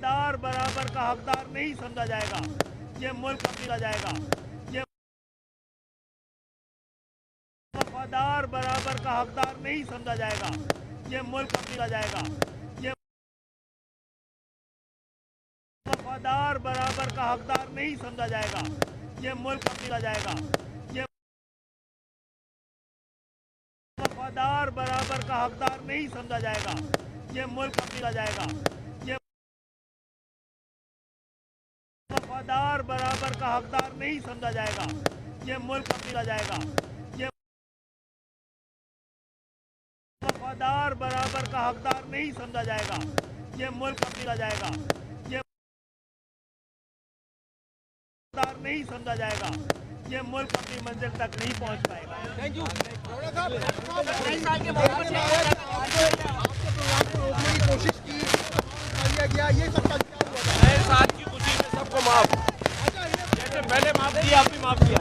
वफादार बराबर का हकदार नहीं समझा जाएगा। ये मुल्क अपना जाएगा। ये वफादार बराबर का हकदार नहीं समझा जाएगा। ये मुल्क अपना जाएगा। ये वफादार बराबर का हकदार नहीं समझा जाएगा। ये मुल्क अपना जाएगा। ये वफादार बराबर का हकदार नहीं समझा जाएगा। ये मुल्क अपना जाएगा। ये वफादार बराबर का हकदार नहीं समझा जाएगा। ये मुल्क अपना जाएगा। ये वफादार बराबर का हकदार नहीं समझा जाएगा। ये मुल्क अपना जाएगा। ये हकदार नहीं समझा जाएगा। ये मुल्क अपनी मंजिल तक नहीं पहुंच पाएगा। Thank you. कोशिश की गया, ये सब क्या हुआ था? नए साल की खुशी में सबको माफ, जैसे पहले माफ किया, आप भी माफ किया।